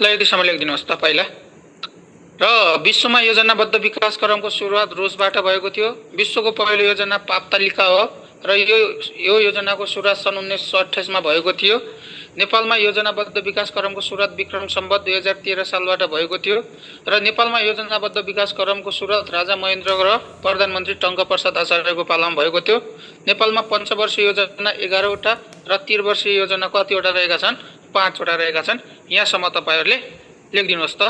ल यतिसम्म लेखिदिनुहोस् त पहिला। र विश्वमा योजनाबद्ध विकास क्रमको सुरुवात रुसबाट भएको थियो। विश्वको पहिलो योजना पाप्तालिका हो र यो योजनाको सुरुवात सन् 1928 मा भएको थियो। नेपालमा योजनाबद्ध विकास क्रमको सुरुवात विक्रम सम्वत 2013 सालबाट भएको थियो र नेपालमा योजनाबद्ध विकास क्रमको सुरुवात राजा महेन्द्र र प्रधानमन्त्री टङ्कप्रसाद आचार्यको पालामा भएको थियो। नेपालमा पञ्चवर्षीय योजना 11वटा र त्रिवर्षीय योजना कतिवटा रहेका छन्? 5वटा रहेका छन्। यहाँसम्म तपाईहरुले लेखिदिनुहोस् त।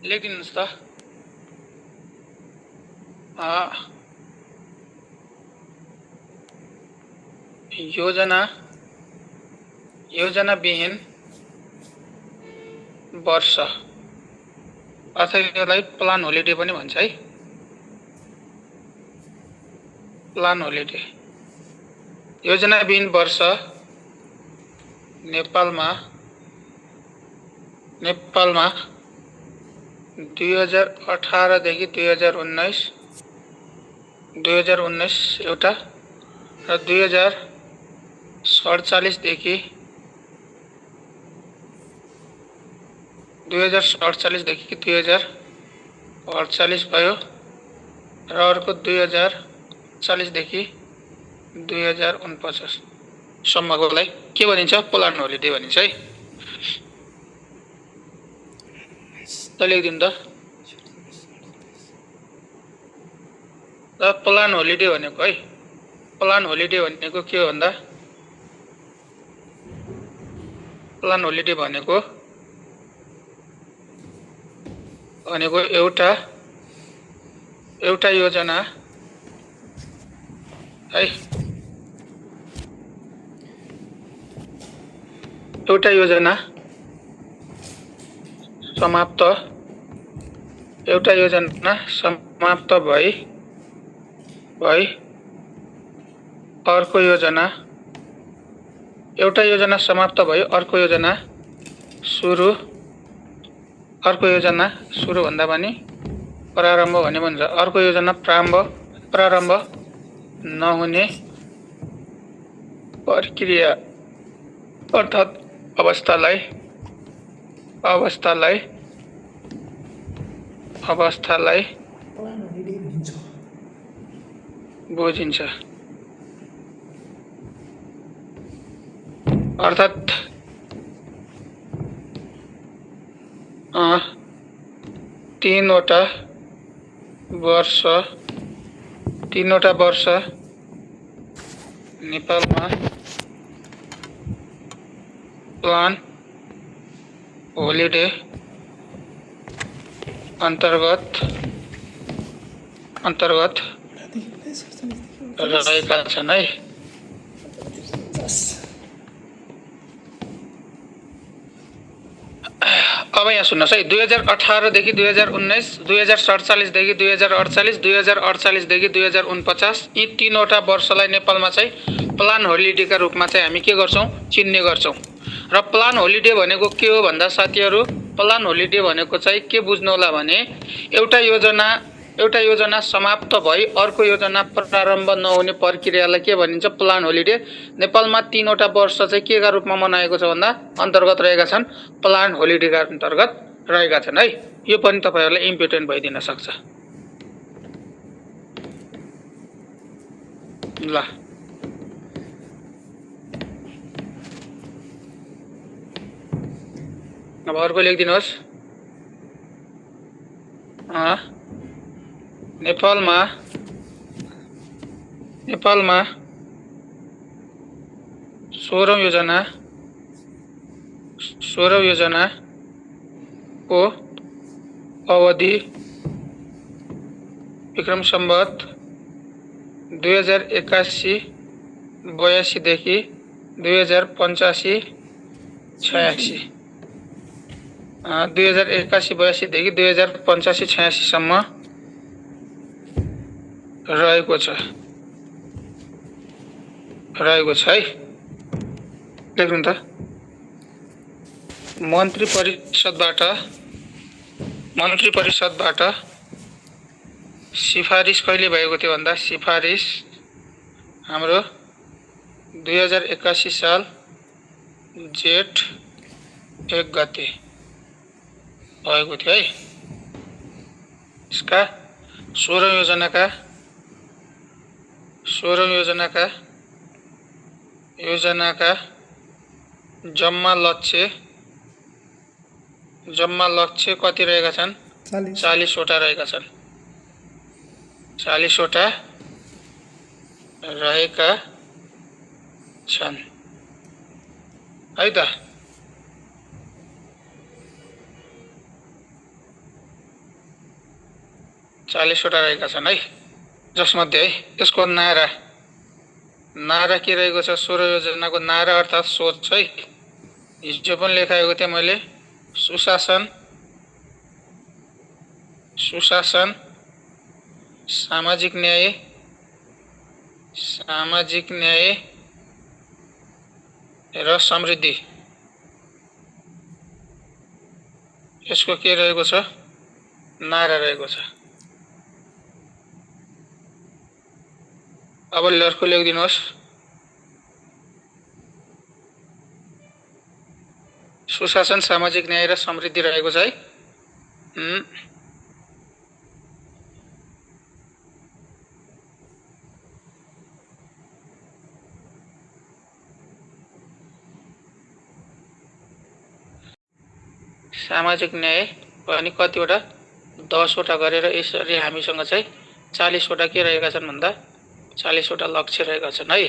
लेखिदिनुहोस् त। योजनाविहीन वर्ष अथवा यसलाई प्लान होलिडे पनि भन्छ है। Plan holiday. योजनाविहीन वर्ष नेपालमा 2018 देखि 2019 एउटा र 2047 देखि 2048 भयो र अर्को 2040 देखि 2049 सम्मकोलाई के भनिन्छ? प्लान होलिडे भनिन्छ है। त लेखिदिनु त। प्लान होलिडे भनेको है, प्लान होलिडे भनेको के हो भन्दा, प्लान होलिडे भनेको एउटा योजना है, एउटा योजना समाप्त भई अर्को योजना, एउटा योजना समाप्त भई अर्को योजना सुरु, अर्को योजना सुरु भन्दा पनि प्रारम्भ भन्ने भन्छ। अर्को योजना प्रारम्भ नहुने प्रक्रिया अर्थात् अवस्थालाई बुझिन्छ। अर्थात् तीनवटा वर्ष नेपालमा प्लान होलिडे अन्तर्गत रहेका छन् है। अब यहाँ सुन्नुहोस् है। 2018 देखि 2019, 2047 देखि 2048, 2048 देखि 2049 यी तीनवटा वर्षलाई नेपालमा चाहिँ प्लान होलिडेका रूपमा चाहिँ हामी के गर्छौं? चिन्ने गर्छौं। र प्लान होलिडे भनेको के हो भन्दा साथीहरु, प्लान होलिडे भनेको चाहिँ के बुझ्नु होला भने एउटा योजना समाप्त भई अर्को योजना प्रारम्भ नहुने प्रक्रियालाई के भनिन्छ? Plan holiday. नेपालमा तीनवटा वर्ष चाहिँ केका रूपमा मनाएको छ भन्दा अन्तर्गत रहेका छन्, प्लान होलिडेका अन्तर्गत रहेका छन् है। यो पनि तपाईहरुलाई इम्पोर्टेन्ट भइदिन सक्छ। ल अब अर्को लेखिदिनुहोस्। नेपालमा 16औं योजनाको अवधि विक्रम सम्वत 2081-82 देखि 2085-86 2081-82 देखि 2085-86 सम्म रहेको छ है। लेख्नु त। मन्त्री परिषदबाट सिफारिस कहिले भएको थियो भन्दा सिफारिस हाम्रो 2081 साल जेठ 1 गते भएको थियो है। यसका 16औं योजनाका जम्मा लक्ष्य कति रहेका छन्? 40 वटा रहेका छन्। 40 वटा रहेका छन् है त। वटा रहेका छन् है। जसमध्ये है यसको नारा के रहेको छ? 16 योजनाको नारा अर्थात् सोच है। हिजो पनि लेखाएको थिएँ मैले। सुशासन, सामाजिक न्याय र समृद्धि। यसको के रहेको छ? नारा रहेको छ। अब अर्को लेखिदिनुहोस्। सुशासन, सामाजिक न्याय र समृद्धि रहेको छ है। सामाजिक न्याय पनि कतिवटा? 10 वटा गरेर यसरी हामीसँग चाहिँ 40 वटा के रहेका छन् भन्दा 40 वटा लक्ष्य रहेका छन् है।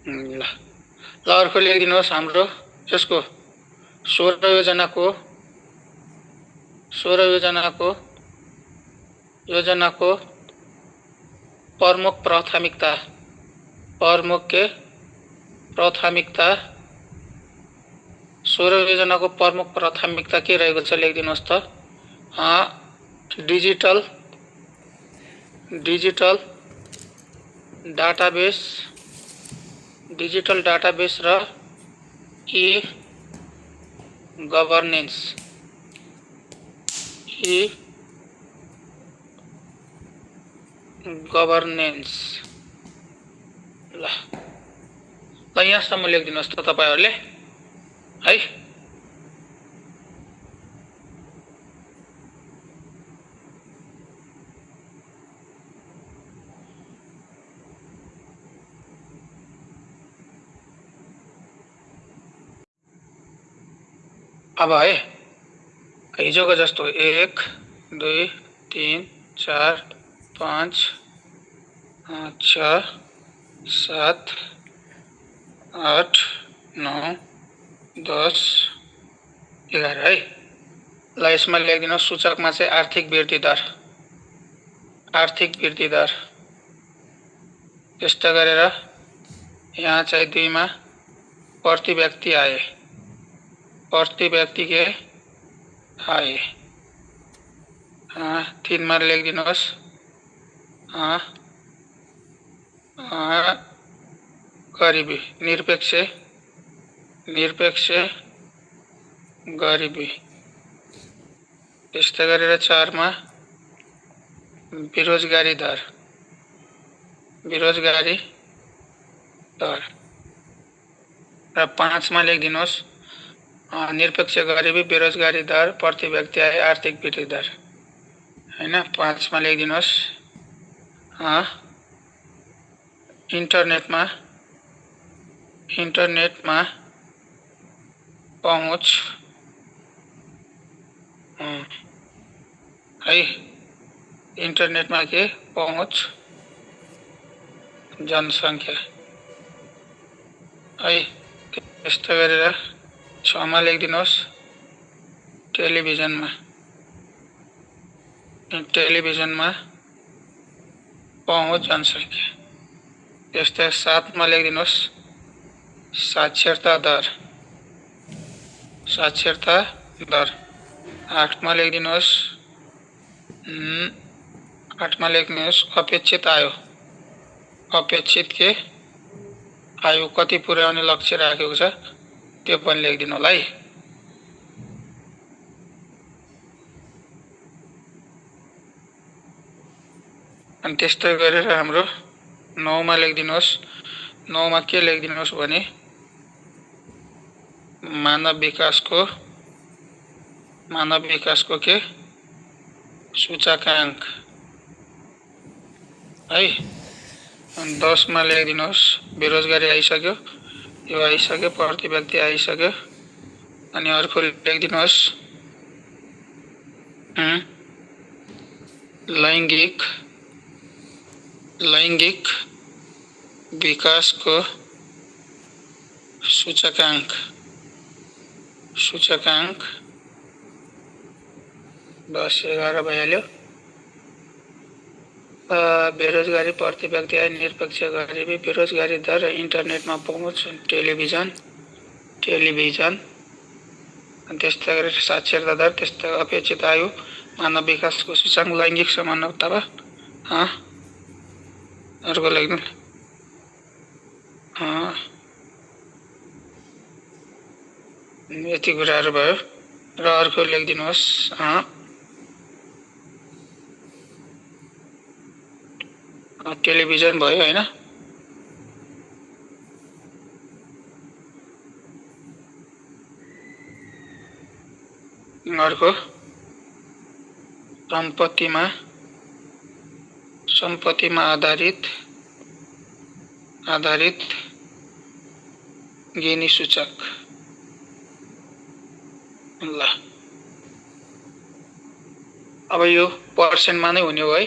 ल अर्को लेखिदिनुहोस्। हाम्रो यसको 16 योजनाको प्रमुख प्राथमिकता 16 योजनाको प्रमुख प्राथमिकता के रहेको छ? लेखिदिनुहोस् त। डिजिटल डाटाबेस र गभर्नेन्स ल यहाँसम्म लेखिदिनुहोस् त तपाईहरुले है। अब है हिजोको जस्तो 1 2 3 4 5 6 7 8 9 10 11 है। ल यसमा लेखिदिनु सूचकमा चाहिँ आर्थिक वृद्धि दर त्यस्ता गरेर यहाँ चाहिँ 2 मा प्रति व्यक्ति के आए 3 मा लेखिदिनुहोस् गरिबी निरपेक्ष गरिबी। त्यस्तै गरेर 4 मा बेरोजगारी दर र 5 मा लेखिदिनुहोस् निरपेक्ष गरिबी बेरोजगारी दर प्रति व्यक्ति आय आर्थिक वृद्धि दर हैन। 5 मा लेखिदिनुहोस् इन्टरनेटमा इन्टरनेटमा पहुँच है इन्टरनेटमा के पहुँच जनसङ्ख्या है त्यस्तो गरेर 6 मा लेखिदिनुहोस् टेलिभिजनमा पहुँच जनसङ्ख्या त्यस्तै 7 मा लेखिदिनुहोस् साक्षरता दर 8 मा लेखिदिनुहोस् 8 मा लेख्नुहोस् अपेक्षित आयु कति पुर्याउने लक्ष्य राखेको छ त्यो पनि लेखिदिनु होला है। अनि त्यस्तै गरेर हाम्रो 9 मा लेखिदिनुहोस् 9 मा के लेखिदिनुहोस् भने मानव विकासको के सूचकांक है। अनि 10 मा लेखिदिनुहोस् बेरोजगारी आइसक्यो प्रति व्यक्ति आइसक्यो अनि अर्को लेखिदिनुहोस् लैंगिक विकासको सूचकांक 10-11 भइहाल्यो। बेरोजगारी प्रति व्यक्ति आय निरपेक्ष गरिबी बेरोजगारी दर इन्टरनेटमा पहुँच टेलिभिजन अनि त्यस्तै गरेर साक्षरता दर त्यस्तै अपेक्षित आयु मानव विकासको सूचकांक लैंगिक समानता अर्को लेख्नु यति कुराहरू भयो र अर्को लेखिदिनुहोस् टेलिभिजन भयो हैन। अर्को सम्पत्तिमा आधारित गिनी सूचक ल। अब यो पर्सेन्टमा नै हुने हो है।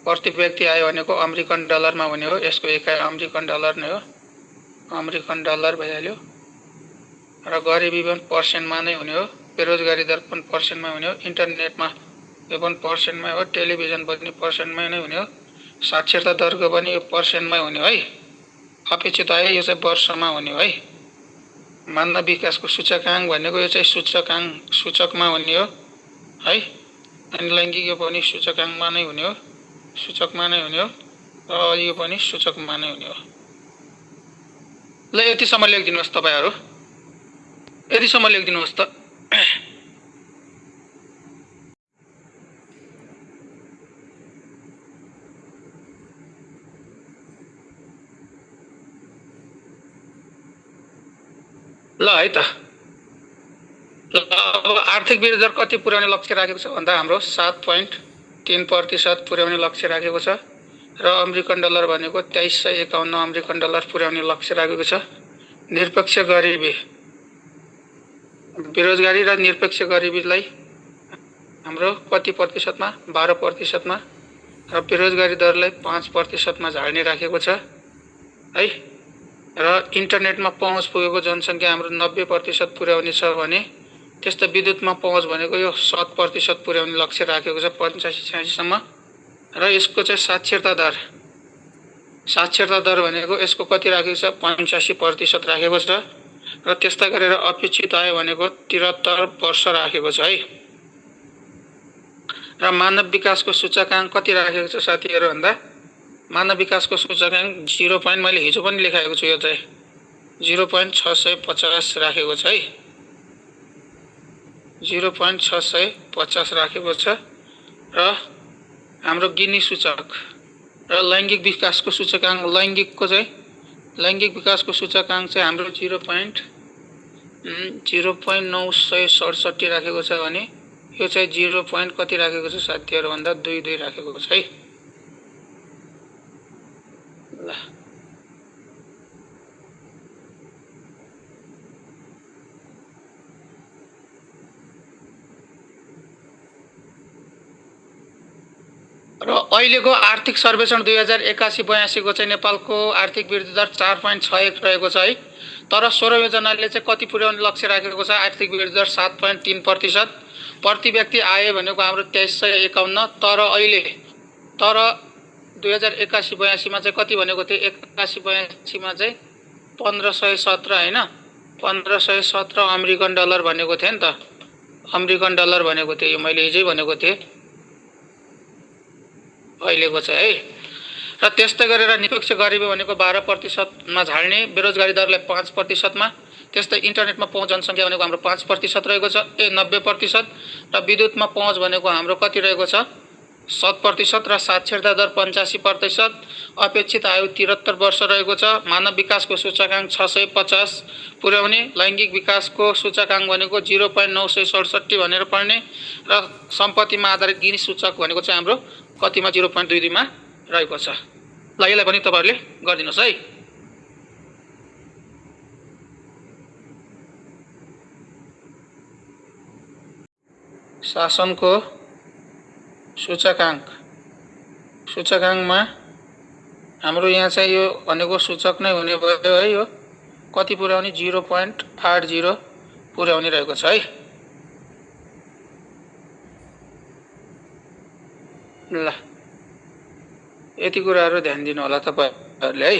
प्रति व्यक्ति आयो भनेको अमेरिकन डलरमा हुने हो यसको एकाइ अमेरिकन डलर नै हो अमेरिकन डलर भइहाल्यो र गरिबी पनि पर्सेन्टमा नै हुने हो बेरोजगारी दर पनि पर्सेन्टमा हुने हो इन्टरनेटमा यो पनि पर्सेन्टमै हो टेलिभिजन पनि पर्सेन्टमै नै हुने हो साक्षरता दरको पनि यो पर्सेन्टमै हुने हो है। अपेक्षित आय यो चाहिँ वर्षमा हुने हो है। मानव विकासको सूचकांक भनेको यो चाहिँ सूचकमा हुने हो है। अनि लैंगिक यो पनि सूचकांकमा नै हुने हो सूचकमा नै हुने हो र यो पनि सूचकमा नै हुने हो। ल यतिसम्म लेखिदिनुहोस् तपाईहरु यतिसम्म लेखिदिनुहोस् त। ल है त अब आर्थिक वृद्धि दर कति पुर्याउने लक्ष्य राखेको छ भन्दा हाम्रो 7.3% पुर्याउने लक्ष्य राखेको छ र अमेरिकन डलर भनेको 2351 अमेरिकन डलर पुर्याउने लक्ष्य राखेको छ। निरपेक्ष गरिबी बेरोजगारी र निरपेक्ष गरिबीलाई हाम्रो कति प्रतिशतमा 12%मा र बेरोजगारी दरलाई 5%मा झार्ने राखेको छ है। र इन्टरनेटमा पहुँच पुगेको जनसङ्ख्या हाम्रो 90% पुर्याउने छ भने त्यस्तै विद्युतमा पहुँच भनेको यो 7% पुर्याउने लक्ष्य राखेको छ 85-86 सम्म। र यसको चाहिँ साक्षरता दर भनेको यसको कति राखेको छ 85% राखेको छ र त्यस्तै गरेर अपेक्षित आय भनेको 73 वर्ष राखेको छ है। र मानव विकासको सूचकांक कति राखेको छ साथीहरु भन्दा मानव विकासको सूचकांक 0. मैले हिजो पनि लेखाएको छु यो चाहिँ 0.650 राखेको छ है 0.650 राखेको छ। र हाम्रो गिनी सूचक र लैंगिक विकासको सूचकांक लैंगिक विकासको सूचकांक चाहिँ हाम्रो 0.967 राखेको छ भने यो चाहिँ 0. कति राखेको छ साथीहरु भन्दा 22 राखेको छ है। ल र अहिलेको आर्थिक सर्वेक्षण 2081-82 को चाहिँ नेपालको आर्थिक वृद्धि दर 4.61 रहेको छ है। तर 16औं योजनाले चाहिँ कति पुर्याउने लक्ष्य राखेको छ? आर्थिक वृद्धि दर 7.3%, प्रति व्यक्ति आय भनेको हाम्रो 2351। तर अहिले 2081-82 मा चाहिँ कति भनेको थियो? 81-82 मा चाहिँ 1517 हैन, 1517 अमेरिकन डलर भनेको थिएँ नि त। अमेरिकन डलर भनेको थिएँ, यो मैले हिजै भनेको थिएँ अहिलेको चाहिँ है। र त्यस्तै गरेर निरपेक्ष गरिबी भनेको 12% मा झार्ने, बेरोजगारी दरलाई 5% मा, त्यस्तै इन्टरनेटमा पहुँच जनसङ्ख्या भनेको हाम्रो 5% रहेको छ, 90%। र विद्युतमा पहुँच भनेको हाम्रो कति रहेको छ? 7% र साक्षरता दर 85%। अपेक्षित आयु 73 वर्ष रहेको छ। मानव विकासको सूचकाङ्क 650 पुर्याउने, लैङ्गिक विकासको सूचकाङ्क भनेको 0.967 भनेर पढ्ने, र सम्पत्तिमा आधारित गिनी सूचक भनेको चाहिँ हाम्रो कतिमा? 0.22 मा रहेको छ। ल यसलाई पनि तपाईहरुले गरिदिनुस् है। शासनको सूचकाङ्कमा हाम्रो यहाँ चाहिँ यो भनेको सूचक नै हुने भयो है। यो कति पुर्याउने? 0.80 पुर्याउने रहेको छ है। ल यति कुराहरु ध्यान दिनु होला तपाईहरुले है।